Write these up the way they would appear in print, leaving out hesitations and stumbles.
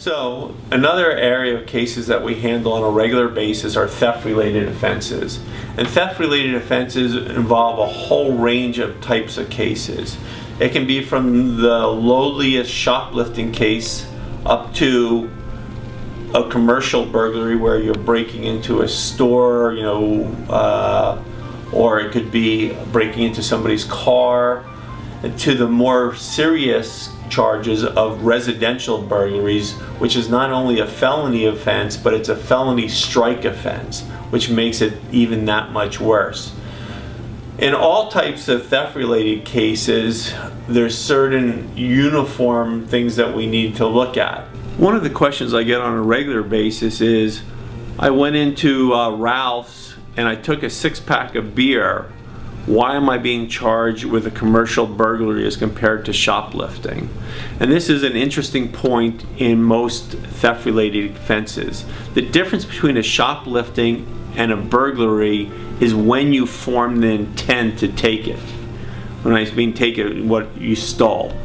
So another area of cases that we handle on a regular basis are theft-related offenses. And theft-related offenses involve a whole range of types of cases. It can be from the lowliest shoplifting case up to a commercial burglary where you're breaking into a store, or it could be breaking into somebody's car, and to the more serious charges of residential burglaries, which is not only a felony offense, but it's a felony strike offense, which makes it even that much worse. In all types of theft-related cases, there's certain uniform things that we need to look at. One of the questions I get on a regular basis is, I went into Ralph's and I took a 6-pack of beer. Why am I being charged with a commercial burglary as compared to shoplifting? And this is an interesting point in most theft-related offenses. The difference between a shoplifting and a burglary is when you form the intent to take it. When I mean take it, what you stole.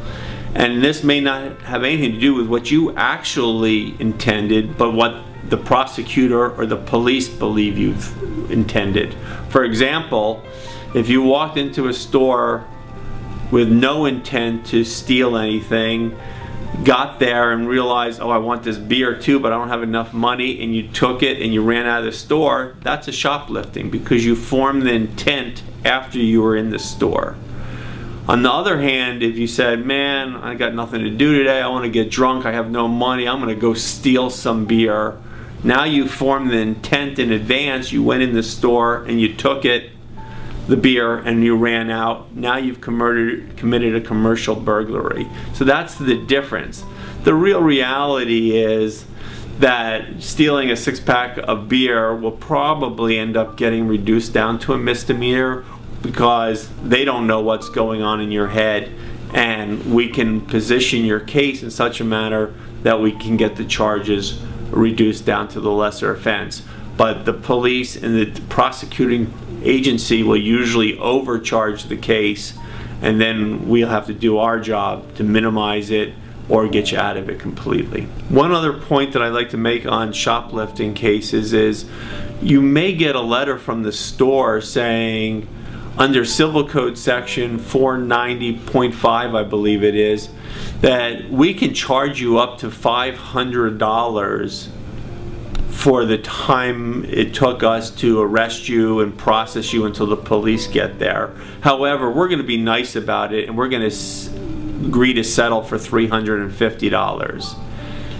And this may not have anything to do with what you actually intended, but what the prosecutor or the police believe you've intended. For example, if you walked into a store with no intent to steal anything, got there and realized, oh, I want this beer too, but I don't have enough money, and you took it and you ran out of the store, that's a shoplifting because you formed the intent after you were in the store. On the other hand, if you said, man, I got nothing to do today, I want to get drunk, I have no money, I'm going to go steal some beer. Now you formed the intent in advance, you went in the store and you took it, the beer, and you ran out. Now you've committed a commercial burglary. So that's the difference. The real reality is that stealing a 6-pack of beer will probably end up getting reduced down to a misdemeanor because they don't know what's going on in your head, and we can position your case in such a manner that we can get the charges reduced down to the lesser offense. But the police and the prosecuting agency will usually overcharge the case, and then we'll have to do our job to minimize it or get you out of it completely. One other point that I'd like to make on shoplifting cases is you may get a letter from the store saying, under Civil Code section 490.5, I believe it is, that we can charge you up to $500 for the time it took us to arrest you and process you until the police get there. However, we're going to be nice about it and we're going to agree to settle for $350.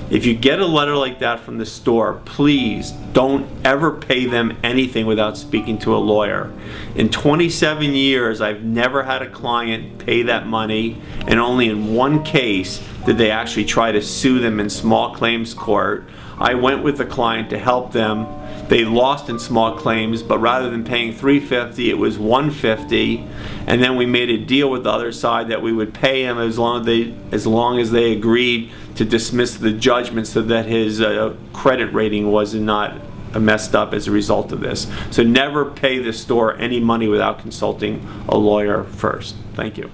If you get a letter like that from the store, please don't ever pay them anything without speaking to a lawyer. In 27 years, I've never had a client pay that money, and only in one case did they actually try to sue them in small claims court. I went with the client to help them. They lost in small claims, but rather than paying $350, it was $150, and then we made a deal with the other side that we would pay him as long as they agreed to dismiss the judgment so that his credit rating was not messed up as a result of this. So never pay the store any money without consulting a lawyer first. Thank you.